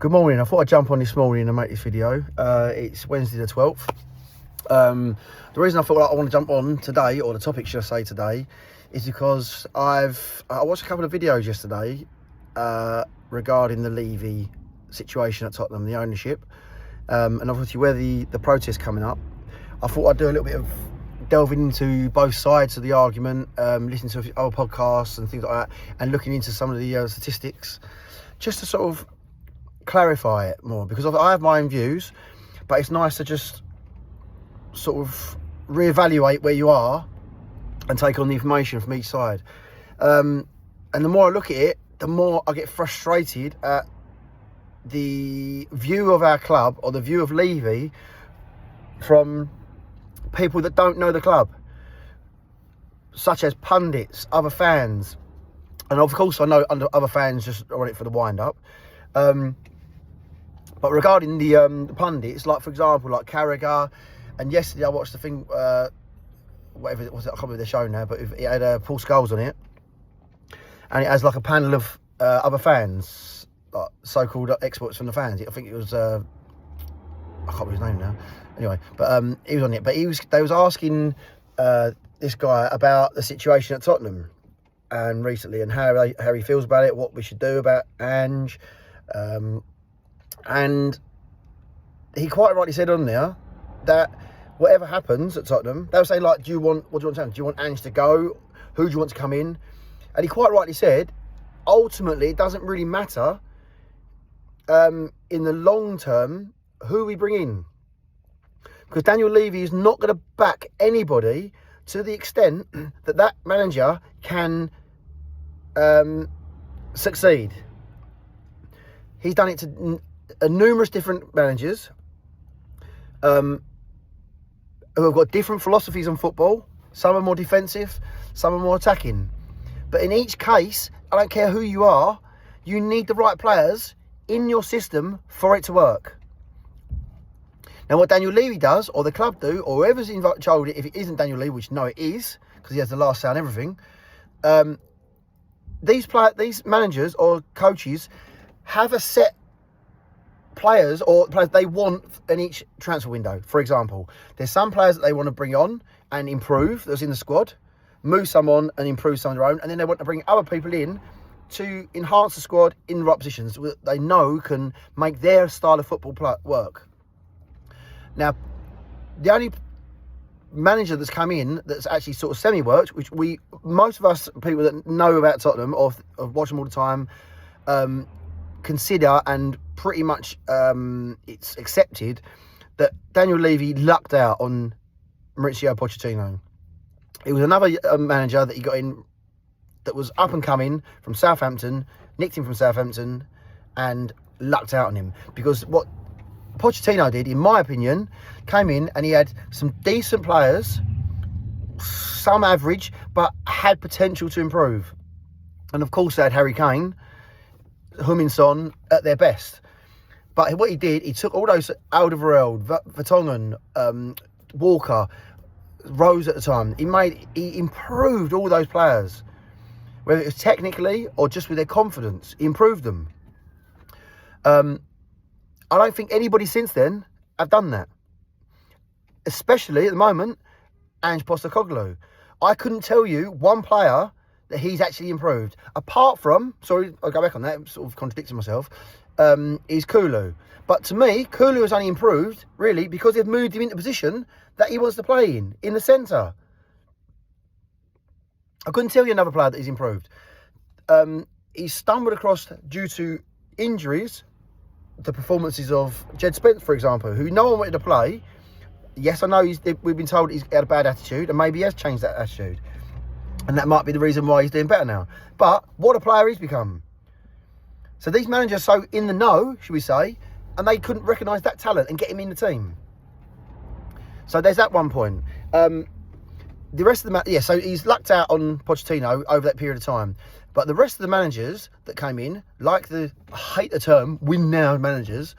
Good morning. I thought I'd jump on this morning and make this video. It's Wednesday the 12th. The reason I thought I want to jump on today, or the topic should I say today, is because I watched a couple of videos yesterday regarding the Levy situation at Tottenham, the ownership, and obviously where the protest coming up. I thought I'd do a little bit of delving into both sides of the argument, listening to other podcasts and things like that, and looking into some of the statistics, just to sort of clarify it more, because I have my own views, but it's nice to just sort of reevaluate where you are and take on the information from each side. And the more I look at it, the more I get frustrated at the view of our club, or the view of Levy, from people that don't know the club, such as pundits, other fans, and of course I know other fans just are on it for the wind-up. But regarding the pundits, like for example, like Carragher, and yesterday I watched the thing, whatever it was, I can't remember the show now, but it had Paul Scholes on it, and it has like a panel of other fans, like so-called experts from the fans. I think it was, I can't remember his name now. Anyway, but he was on it. But they was asking this guy about the situation at Tottenham and recently, and how he feels about it, what we should do about Ange. And he quite rightly said on there that whatever happens at Tottenham, they were saying, like, what do you want to happen? Do you want Ange to go? Who do you want to come in? And he quite rightly said, ultimately, it doesn't really matter in the long term who we bring in. Because Daniel Levy is not going to back anybody to the extent that manager can succeed. He's done it to numerous different managers who have got different philosophies on football. Some are more defensive, some are more attacking. But in each case, I don't care who you are, you need the right players in your system for it to work. Now, what Daniel Levy does, or the club do, or whoever's in charge, if it isn't Daniel Levy, which no, it is, because he has the last say on everything, these managers or coaches have a set players, or players they want in each transfer window. For example, there's some players that they want to bring on and improve that's in the squad, move someone and improve some of their own, and then they want to bring other people in to enhance the squad in the right positions that they know can make their style of football work. Now, the only manager that's come in that's actually sort of semi-worked, which most of us people that know about Tottenham or watch them all the time, consider, and pretty much it's accepted, that Daniel Levy lucked out on Mauricio Pochettino. It was another manager that he got in that was up and coming from Southampton, nicked him from Southampton, and lucked out on him. Because what Pochettino did, in my opinion, came in and he had some decent players, some average, but had potential to improve. And of course they had Harry Kane, Huminson at their best. But what he did, he took all those Alderweireld, Vertonghen, Walker, Rose at the time. He improved all those players, whether it was technically or just with their confidence. He improved them. I don't think anybody since then have done that. Especially at the moment, Ange Postecoglou. I couldn't tell you one player that he's actually improved. Apart from, sorry, I'll go back on that, I'm sort of contradicting myself, is Kulu. But to me, Kulu has only improved, really, because they've moved him into a position that he wants to play in the centre. I couldn't tell you another player that he's improved. He's stumbled across, due to injuries, the performances of Jed Spence, for example, who no one wanted to play. Yes, I know we've been told he's had a bad attitude, and maybe he has changed that attitude. And that might be the reason why he's doing better now. But what a player he's become. So these managers are so in the know, should we say, and they couldn't recognise that talent and get him in the team. So there's that one point. The rest of the so he's lucked out on Pochettino over that period of time. But the rest of the managers that came in, like I hate the term, win now managers,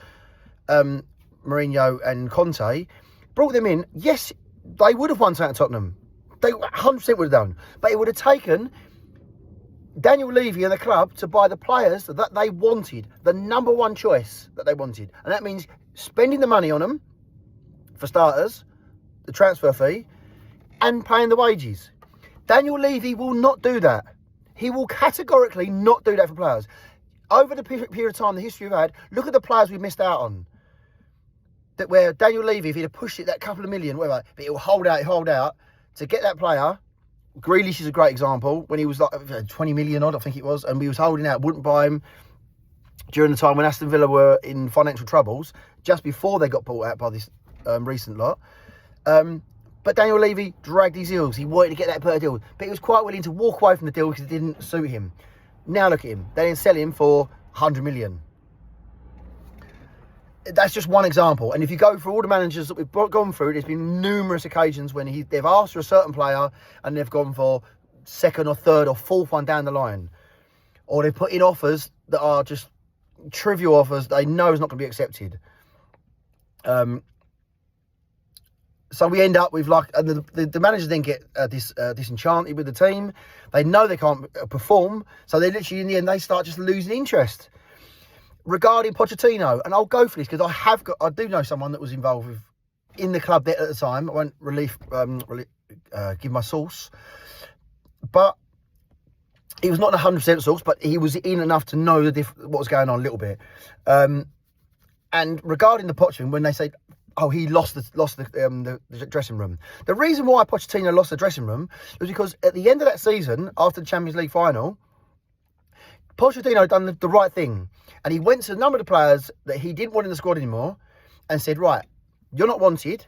Mourinho and Conte, brought them in. Yes, they would have won something at Tottenham. They 100% would have done. But it would have taken Daniel Levy and the club to buy the players that they wanted, the number one choice that they wanted. And that means spending the money on them, for starters, the transfer fee, and paying the wages. Daniel Levy will not do that. He will categorically not do that for players. Over the period of time, the history we've had, look at the players we missed out on. That where Daniel Levy, if he'd have pushed it that couple of million, whatever, but he'll hold out to get that player. Grealish is a great example. When he was like 20 million odd, I think it was, and we was holding out, wouldn't buy him during the time when Aston Villa were in financial troubles, just before they got bought out by this recent lot. But Daniel Levy dragged his heels. He wanted to get that better deal, but he was quite willing to walk away from the deal because it didn't suit him. Now look at him. They didn't sell him for 100 million. That's just one example. And if you go through all the managers that we've gone through, there's been numerous occasions when they've asked for a certain player and they've gone for second or third or fourth one down the line. Or they've put in offers that are just trivial offers they know is not going to be accepted. So we end up with the managers then get disenchanted with the team. They know they can't perform. So they literally, in the end, they start just losing interest. Regarding Pochettino, and I'll go for this because I do know someone that was involved in the club there at the time. I won't give my source, but he was not 100% source, but he was in enough to know what was going on a little bit. And regarding the Pochettino, when they say, "Oh, he lost the dressing room," the reason why Pochettino lost the dressing room was because at the end of that season, after the Champions League final, Pochettino had done the right thing. And he went to a number of the players that he didn't want in the squad anymore and said, right, you're not wanted,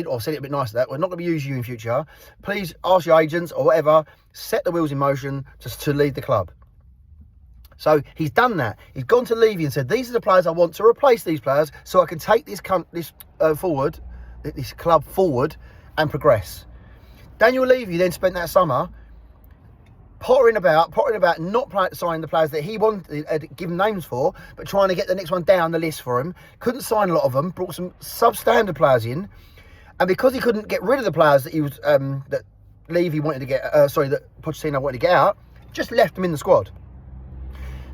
or said it a bit nicer that, we're not going to use you in future. Please ask your agents or whatever, set the wheels in motion just to lead the club. So he's done that. He's gone to Levy and said, these are the players I want to replace these players so I can take this club forward and progress. Daniel Levy then spent that summer pottering about not signing the players that he wanted, given names for, but trying to get the next one down the list for him. Couldn't sign a lot of them, brought some substandard players in, and because he couldn't get rid of the players that he was that Levy wanted to get, that Pochettino wanted to get out, just left them in the squad.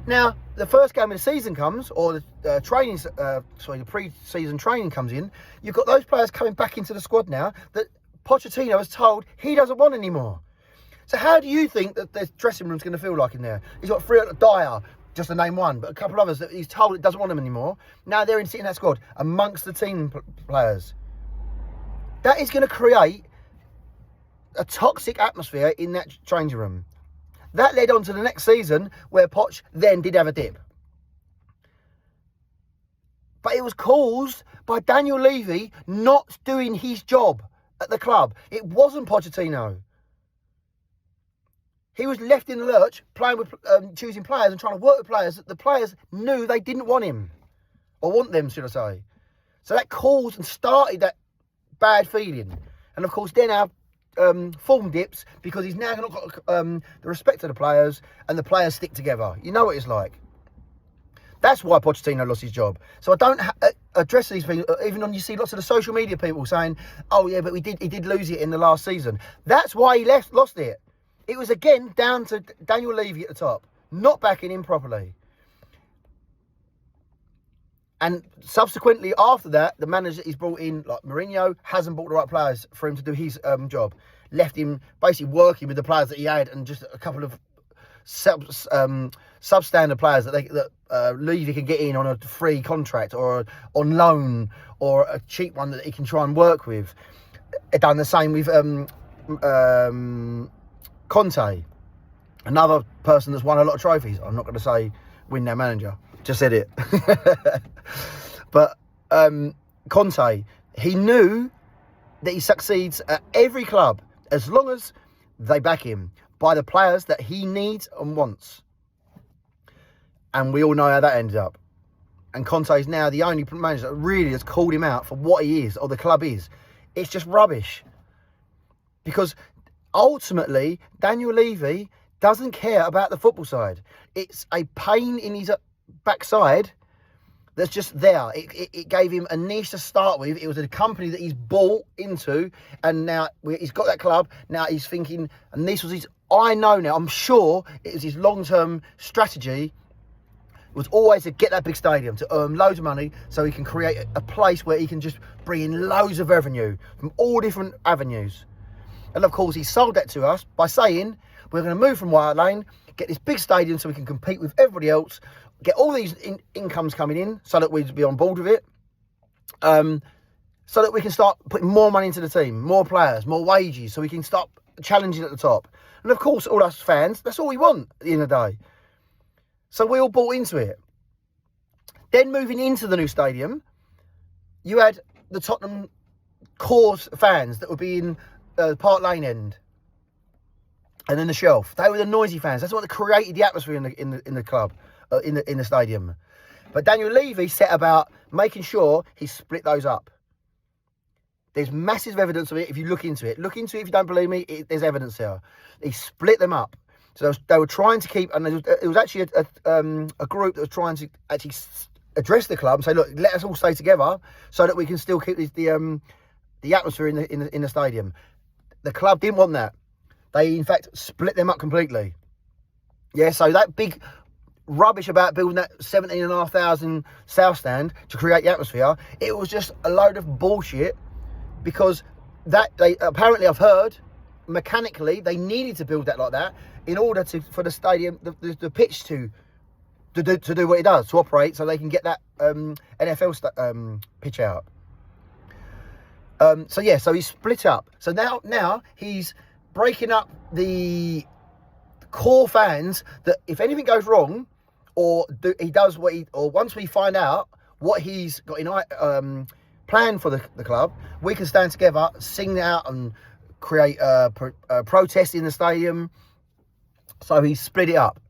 Now the first game of the season comes, or the pre-season training comes in. You've got those players coming back into the squad now that Pochettino has told he doesn't want anymore. So how do you think that the dressing room's going to feel like in there? He's got Dyer, just to name one, but a couple others that he's told it doesn't want them anymore. Now they're sitting in that squad amongst the team players. That is going to create a toxic atmosphere in that changing room. That led on to the next season where Poch then did have a dip. But it was caused by Daniel Levy not doing his job at the club. It wasn't Pochettino. He was left in the lurch, playing with, choosing players and trying to work with players that the players knew they didn't want him. Or want them, should I say. So that caused and started that bad feeling. And of course, then our form dips because he's now not got the respect of the players and the players stick together. You know what it's like. That's why Pochettino lost his job. So I don't address these things, even when you see lots of the social media people saying, oh yeah, but he did lose it in the last season. That's why he lost it. It was again down to Daniel Levy at the top, not backing him properly. And subsequently after that, the manager that he's brought in, like Mourinho, hasn't brought the right players for him to do his job. Left him basically working with the players that he had and just a couple of substandard players that Levy can get in on a free contract or on loan or a cheap one that he can try and work with. Done the same with Conte, another person that's won a lot of trophies. I'm not going to say win their manager, just said it. But Conte, he knew that he succeeds at every club as long as they back him by the players that he needs and wants. And we all know how that ended up. And Conte is now the only manager that really has called him out for what he is or the club is. It's just rubbish. Because ultimately, Daniel Levy doesn't care about the football side. It's a pain in his backside that's just there. It gave him a niche to start with. It was a company that he's bought into, and now he's got that club. Now he's thinking, and this was his I know now, I'm sure it was his long-term strategy was always to get that big stadium, to earn loads of money so he can create a place where he can just bring in loads of revenue from all different avenues. And of course, he sold that to us by saying, we're going to move from White Lane, get this big stadium so we can compete with everybody else, get all these incomes coming in so that we'd be on board with it, so that we can start putting more money into the team, more players, more wages, so we can start challenging at the top. And of course, all us fans, that's all we want at the end of the day. So we all bought into it. Then moving into the new stadium, you had the Tottenham COYS fans that would be in Park Lane end, and then the Shelf. They were the noisy fans. That's what created the atmosphere in the club, in the stadium. But Daniel Levy set about making sure he split those up. There's massive evidence of it if you look into it. Look into it if you don't believe me. There's evidence here. He split them up. So they were trying to keep, and it was actually a group that was trying to actually address the club and say, look, let us all stay together so that we can still keep the atmosphere in the stadium. The club didn't want that. They, in fact, split them up completely. Yeah, so that big rubbish about building that 17,500 South Stand to create the atmosphere, it was just a load of bullshit, because that they apparently, I've heard, mechanically they needed to build that like that in order for the stadium, the pitch to do what it does, to operate, so they can get that NFL pitch out. So he's split up. So now he's breaking up the core fans, that if anything goes wrong, or once we find out what he's got in plan for the club, we can stand together, sing out and create a protest in the stadium. So he's split it up.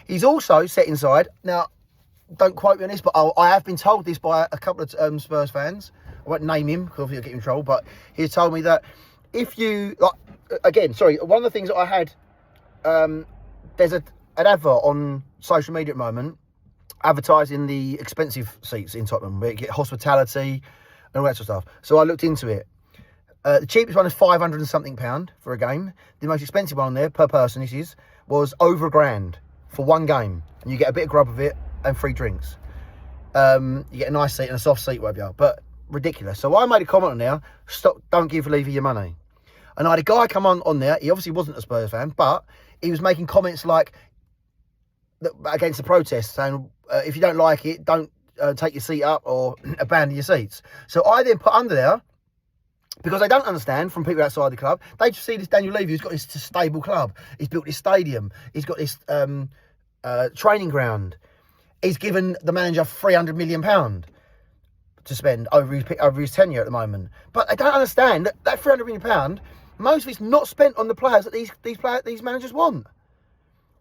He's also set inside, now don't quote me on this, but I have been told this by a couple of Spurs fans. I won't name him because I'll get in trouble, but he told me that if you, one of the things that I had, there's an advert on social media at the moment advertising the expensive seats in Tottenham, where you get hospitality and all that sort of stuff. So I looked into it. The cheapest one is £500 and something for a game. The most expensive one on there, per person, was over £1,000 for one game. And you get a bit of grub of it and free drinks. You get a nice seat and a soft seat, whatever. But ridiculous. So I made a comment on there, don't give Levy your money. And I had a guy come on there, he obviously wasn't a Spurs fan, but he was making comments like, against the protest, saying, if you don't like it, don't take your seat up or abandon your seats. So I then put under there, because they don't understand from people outside the club, they just see this Daniel Levy who's got this stable club. He's built this stadium. He's got this training ground. He's given the manager £300 million to spend over his tenure at the moment. But they don't understand that £300 million, most of it's not spent on the players that these managers want.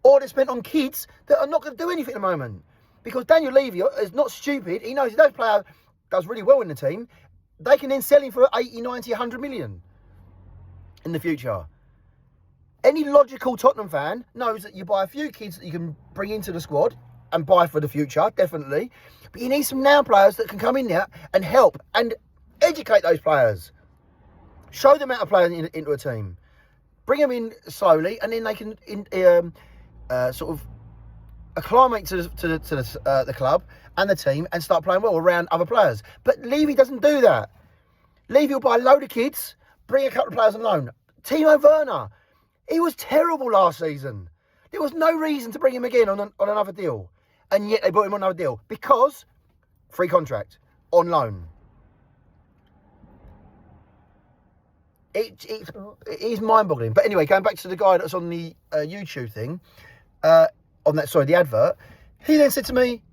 Or they're spent on kids that are not going to do anything at the moment. Because Daniel Levy is not stupid. He knows if those player does really well in the team, they can then sell him for 80, 90, 100 million in the future. Any logical Tottenham fan knows that you buy a few kids that you can bring into the squad and buy for the future, definitely. But you need some now players that can come in there and help and educate those players. Show them how to play into a team. Bring them in slowly, and then they can sort of acclimate to the club and the team and start playing well around other players. But Levy doesn't do that. Levy will buy a load of kids, bring a couple of players on loan. Timo Werner, he was terrible last season. There was no reason to bring him again on another deal. And yet they brought him on another deal because free contract, on loan. It is mind-boggling. But anyway, going back to the guy that's on the YouTube thing, the advert, he then said to me,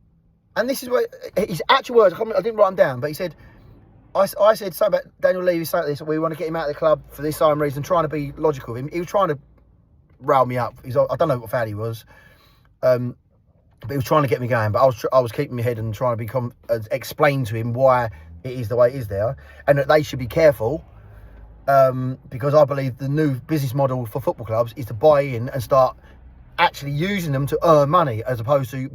and this is what his actual words, I didn't write them down, but he said, I said something about Daniel Levy saying this, we want to get him out of the club for this same reason, trying to be logical with him. He was trying to rile me up. I don't know what fan he was, but he was trying to get me going. But I was keeping my head and trying to explain to him why it is the way it is there, and that they should be careful, because I believe the new business model for football clubs is to buy in and start actually using them to earn money, as opposed to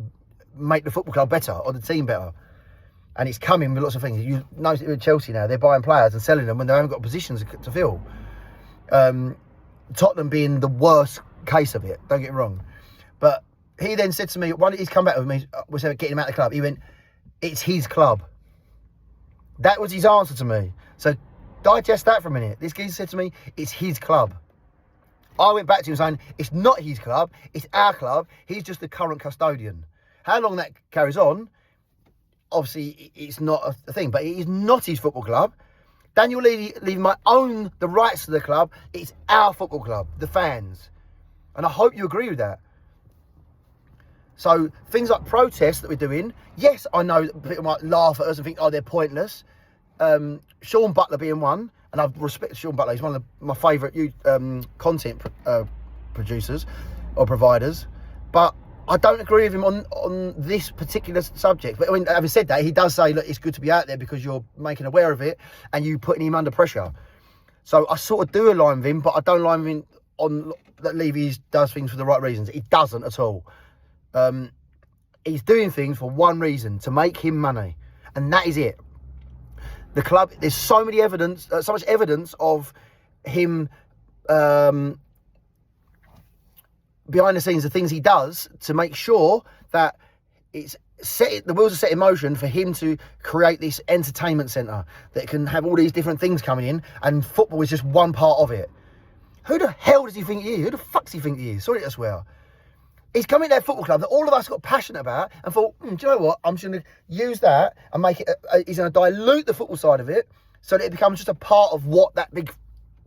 make the football club better or the team better. And it's coming with lots of things. You notice it with Chelsea now, they're buying players and selling them when they haven't got positions to fill. Tottenham being the worst case of it, don't get me wrong. But he then said to me, he's come back with me, we said getting him out of the club. He went, it's his club. That was his answer to me. So digest that for a minute. This geezer said to me, it's his club. I went back to him saying, it's not his club, it's our club. He's just the current custodian. How long that carries on, obviously it's not a thing, but it is not his football club. Daniel Levy might own the rights to the club. It's our football club, the fans. And I hope you agree with that. So things like protests that we're doing, yes, I know that people might laugh at us and think, oh, they're pointless. Sean Butler being one, and I respect Sean Butler. He's one of my favourite content producers or providers. But I don't agree with him on this particular subject. But I mean, having said that, he does say, look, it's good to be out there because you're making aware of it and you putting him under pressure. So I sort of do align with him, but I don't align with him on that Levy does things for the right reasons. He doesn't at all. He's doing things for one reason, to make him money. And that is it. The club, there's so much evidence of him behind the scenes, the things he does to make sure that the wheels are set in motion for him to create this entertainment centre that can have all these different things coming in, and football is just one part of it. Who the hell does he think he is? Who the fuck does he think he is? Sorry to swear. He's come into that football club that all of us got passionate about and thought, do you know what? I'm just going to use that and make it, he's going to dilute the football side of it so that it becomes just a part of what that big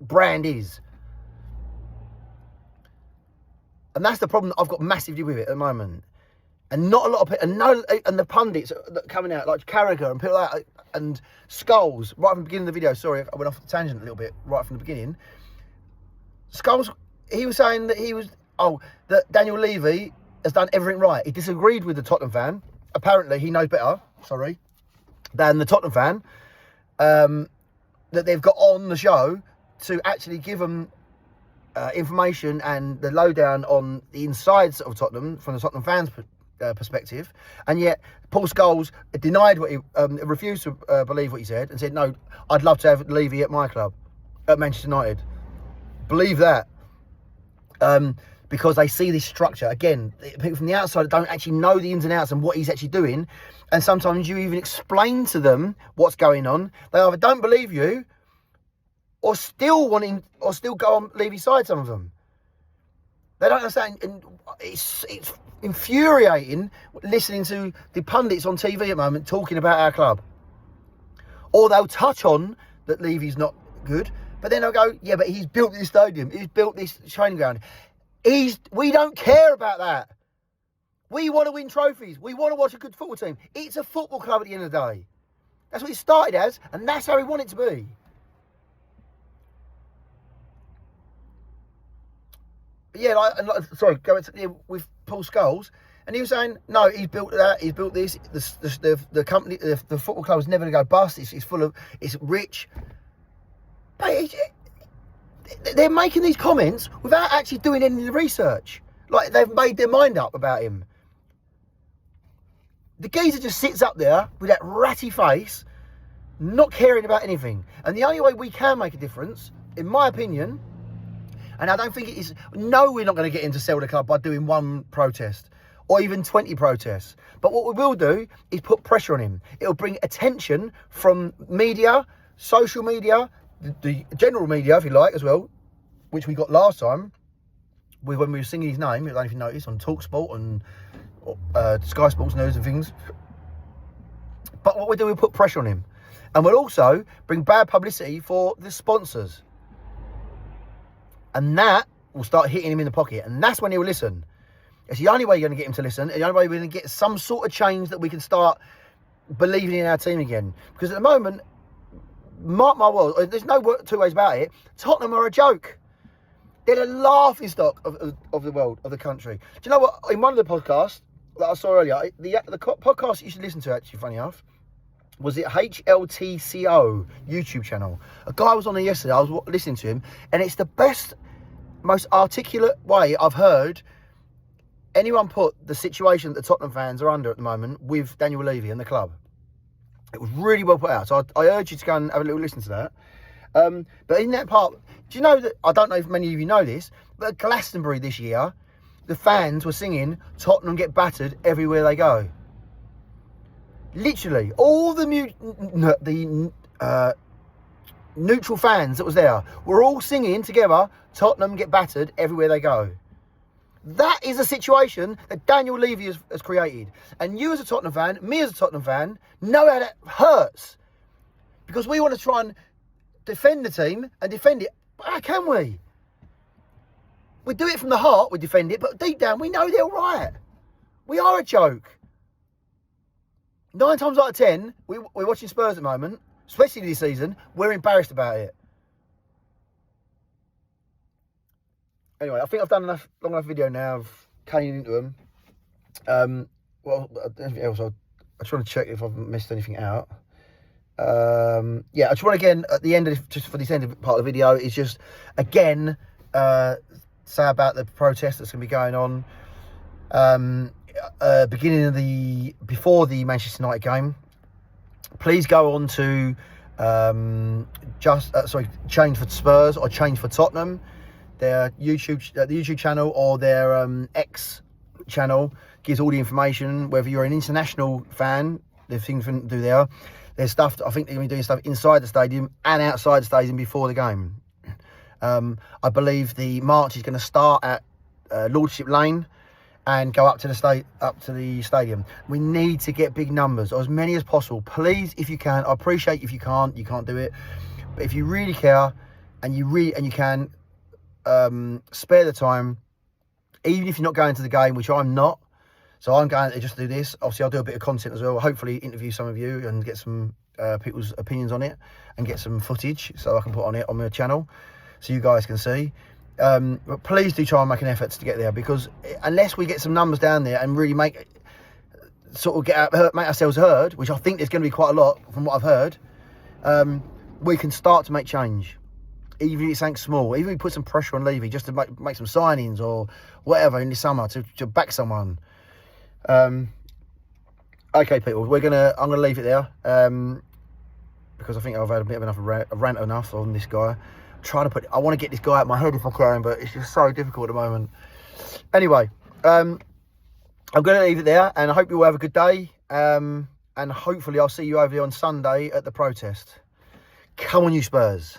brand is. And that's the problem that I've got massively with it at the moment. And not a lot of people, and the pundits that are coming out, like Carragher and people like that, and Skulls, right from the beginning of the video, sorry, I went off the tangent a little bit right from the beginning. Skulls, he was saying that that Daniel Levy has done everything right. He disagreed with the Tottenham fan. Apparently, he knows better, than the Tottenham fan, that they've got on the show to actually give them information and the lowdown on the insides of Tottenham from the Tottenham fans' perspective. And yet, Paul Scholes denied what he refused to believe what he said and said, no, I'd love to have Levy at my club, at Manchester United. Believe that. Because they see this structure. Again, people from the outside don't actually know the ins and outs and what he's actually doing. And sometimes you even explain to them what's going on. They either don't believe you or still go on Levy's side, some of them. They don't understand. And it's infuriating listening to the pundits on TV at the moment talking about our club. Or they'll touch on that Levy's not good, but then they'll go, yeah, but he's built this stadium. He's built this training ground. We don't care about that. We want to win trophies. We want to watch a good football team. It's a football club at the end of the day. That's what it started as, and that's how we want it to be. But yeah, with Paul Scholes, and he was saying, no, he's built that, he's built this. The company, the football club is never going to go bust. It's rich. But they're making these comments without actually doing any of the research. Like, they've made their mind up about him. The geezer just sits up there with that ratty face, not caring about anything. And the only way we can make a difference, in my opinion, and I don't think it is, no, we're not going to get into sell the club by doing one protest or even 20 protests. But what we will do is put pressure on him. It'll bring attention from media, social media, the general media, if you like, as well, which we got last time when we were singing his name. I don't know if you noticed, on TalkSport and Sky Sports News and things. But what we do, we put pressure on him, and we'll also bring bad publicity for the sponsors, and that will start hitting him in the pocket, and that's when he'll listen. It's the only way you're going to get him to listen, and the only way we're going to get some sort of change that we can start believing in our team again. Because at the moment, mark my words, there's no two ways about it, Tottenham are a joke. They're the laughing stock of the world, of the country. Do you know what? In one of the podcasts that I saw earlier, the podcast you should listen to, actually, funny enough, was it HLTCO YouTube channel. A guy was on there yesterday, I was listening to him, and it's the best, most articulate way I've heard anyone put the situation that the Tottenham fans are under at the moment with Daniel Levy and the club. It was really well put out, so I urge you to go and have a little listen to that. But in that part, do you know that, I don't know if many of you know this, At Glastonbury this year, the fans were singing Tottenham get battered everywhere they go. Literally, all the neutral fans that was there were all singing together, Tottenham get battered everywhere they go. That is a situation that Daniel Levy has created. And you as a Tottenham fan, me as a Tottenham fan, know how that hurts. Because we want to try and defend the team and defend it. But how can we? We do it from the heart, we defend it, but deep down we know they're right. We are a joke. 9 times out of 10, we're watching Spurs at the moment, especially this season, we're embarrassed about it. Anyway, I think I've done long enough video now of caning into them. Well, anything else, I'm trying to check if I've missed anything out. Yeah, I just want again, at the end of just for this end of part of the video, is just, again, say about the protest that's going to be going on. Before the Manchester United game, please go on to Change for Spurs or Change for Tottenham, their YouTube channel or their X channel gives all the information. Whether you're an international fan, there's things to do there. There's stuff. I think they're going to be doing stuff inside the stadium and outside the stadium before the game. I believe the march is going to start at Lordship Lane and go up to the stadium. We need to get big numbers, or as many as possible. Please, if you can. I appreciate if you can't do it. But if you really care and you can spare the time, even if you're not going to the game, which I'm not. So I'm going to just do this. Obviously, I'll do a bit of content as well. Hopefully, interview some of you and get some people's opinions on it and get some footage so I can put on it on my channel so you guys can see. But please do try and make an effort to get there, because unless we get some numbers down there and really make ourselves heard, which I think there's going to be quite a lot from what I've heard, we can start to make change. Even if it's something small, even if we put some pressure on Levy just to make some signings or whatever in the summer to back someone. Okay, people, I'm gonna leave it there because I think I've had a bit of enough rant enough on this guy. I want to get this guy out of my head if I can, but it's just so difficult at the moment. Anyway, I'm going to leave it there, and I hope you all have a good day. And hopefully I'll see you over there on Sunday at the protest. Come on, you Spurs.